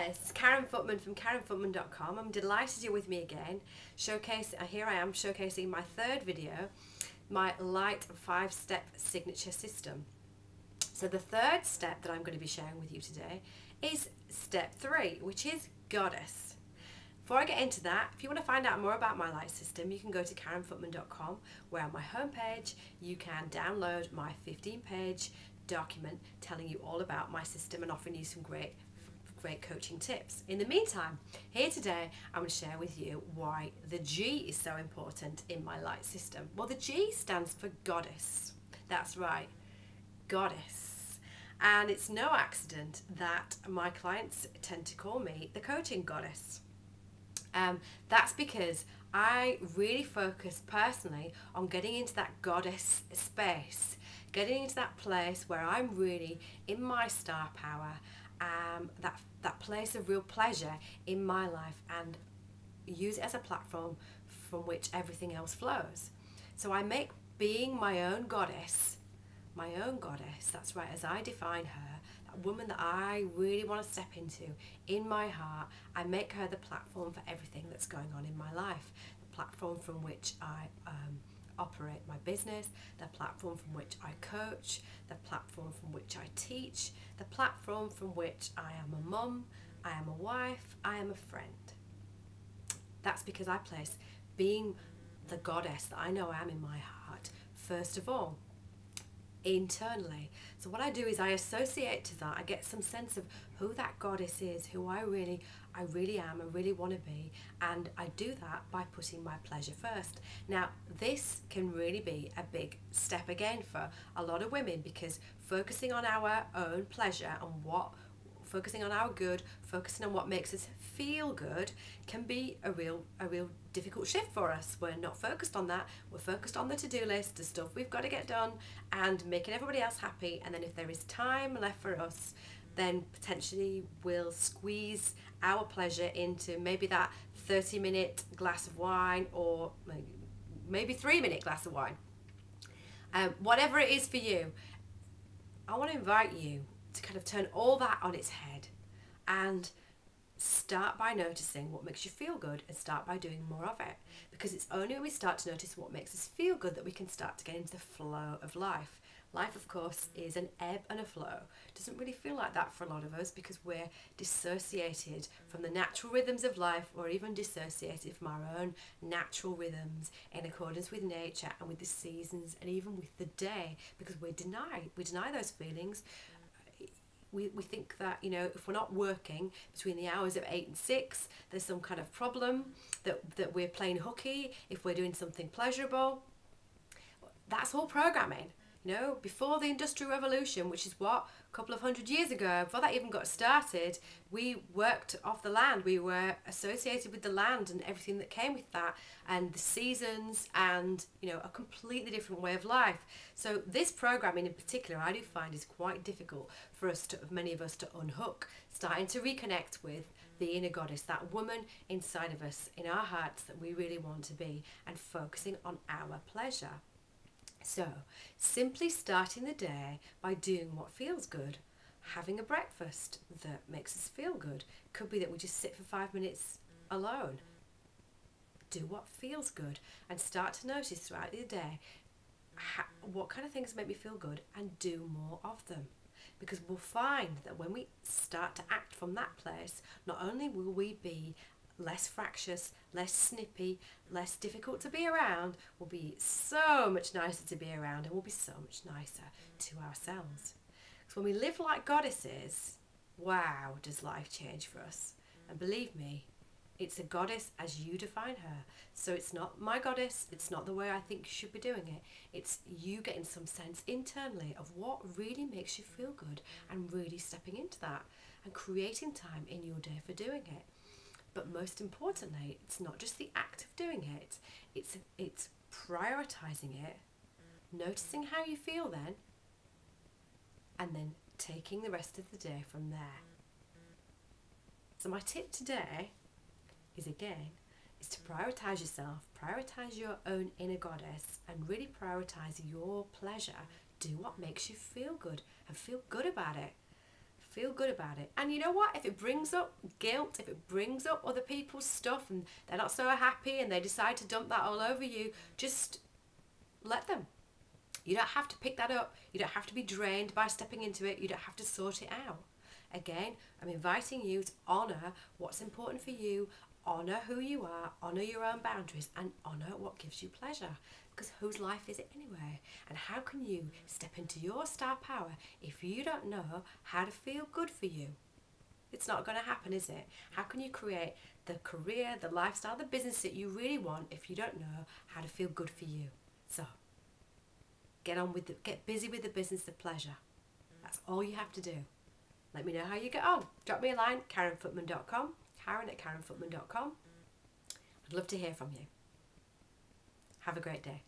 It's Karen Footman from KarenFootman.com. I'm delighted you're with me again. Here I am showcasing my third video, my Light 5-step signature system. So the third step that I'm going to be sharing with you today is step 3, which is Goddess. Before I get into that, if you want to find out more about my light system, you can go to KarenFootman.com, where on my homepage you can download my 15-page document telling you all about my system and offering you some great coaching tips. In the meantime, here today I'm going to share with you why the G is so important in my light system. Well, the G stands for Goddess. That's right, Goddess. And it's no accident that my clients tend to call me the coaching goddess. That's because I really focus personally on getting into that goddess space, getting into that place where I'm really in my star power, that place of real pleasure in my life, and use it as a platform from which everything else flows. So I make being my own goddess, that's right, as I define her, that woman that I really want to step into in my heart, I make her the platform for everything that's going on in my life, the platform from which I operate my business, the platform from which I coach, the platform from which I teach, the platform from which I am a mum, I am a wife, I am a friend. That's because I place being the goddess that I know I am in my heart first of all, internally. So what I do is I associate to that, I get some sense of who that goddess is, who I really am, I really want to be, and I do that by putting my pleasure first. Now this can really be a big step again for a lot of women, because focusing on our own pleasure and focusing on our good, focusing on what makes us feel good, can be a real difficult shift for us. We're not focused on that. We're focused on the to-do list, the stuff we've got to get done, and making everybody else happy. And then if there is time left for us, then potentially we'll squeeze our pleasure into maybe that 30-minute glass of wine, or maybe 3-minute glass of wine. Whatever it is for you, I want to invite you to kind of turn all that on its head and start by noticing what makes you feel good, and start by doing more of it, because it's only when we start to notice what makes us feel good that we can start to get into the flow of life. Life, of course, is an ebb and a flow. It doesn't really feel like that for a lot of us, because we're dissociated from the natural rhythms of life, or even dissociated from our own natural rhythms in accordance with nature and with the seasons and even with the day, because we deny those feelings. We think that, you know, if we're not working between the hours of 8 and 6, there's some kind of problem, that we're playing hooky. If we're doing something pleasurable, that's all programming. You know, before the Industrial Revolution, which is what, a couple of 100 years ago, before that even got started, we worked off the land. We were associated with the land and everything that came with that, and the seasons, and, you know, a completely different way of life. So this programming in particular, I do find, is quite difficult for us many of us to unhook, starting to reconnect with the inner goddess, that woman inside of us, in our hearts, that we really want to be, and focusing on our pleasure. So, simply starting the day by doing what feels good, having a breakfast that makes us feel good. Could be that we just sit for 5 minutes alone. Do what feels good, and start to notice throughout the day what kind of things make me feel good, and do more of them. Because we'll find that when we start to act from that place, not only will we be less fractious, less snippy, less difficult to be around, will be so much nicer to be around, and will be so much nicer to ourselves. Because when we live like goddesses, wow, does life change for us. And believe me, it's a goddess as you define her. So it's not my goddess, it's not the way I think you should be doing it. It's you getting some sense internally of what really makes you feel good, and really stepping into that and creating time in your day for doing it. But most importantly, it's not just the act of doing it, it's prioritizing it, noticing how you feel then, and then taking the rest of the day from there. So my tip today is to prioritize yourself, prioritize your own inner goddess, and really prioritize your pleasure. Do what makes you feel good, and feel good about it. Feel good about it. And you know what? If it brings up guilt, if it brings up other people's stuff and they're not so happy and they decide to dump that all over you, just let them. You don't have to pick that up. You don't have to be drained by stepping into it. You don't have to sort it out. Again, I'm inviting you to honour what's important for you, honour who you are, honour your own boundaries, and honour what gives you pleasure. Because whose life is it anyway? And how can you step into your star power if you don't know how to feel good for you? It's not going to happen, is it? How can you create the career, the lifestyle, the business that you really want if you don't know how to feel good for you? So, get busy with the business of pleasure. That's all you have to do. Let me know how you get on. Drop me a line, KarenFootman.com, Karen@KarenFootman.com. I'd love to hear from you. Have a great day.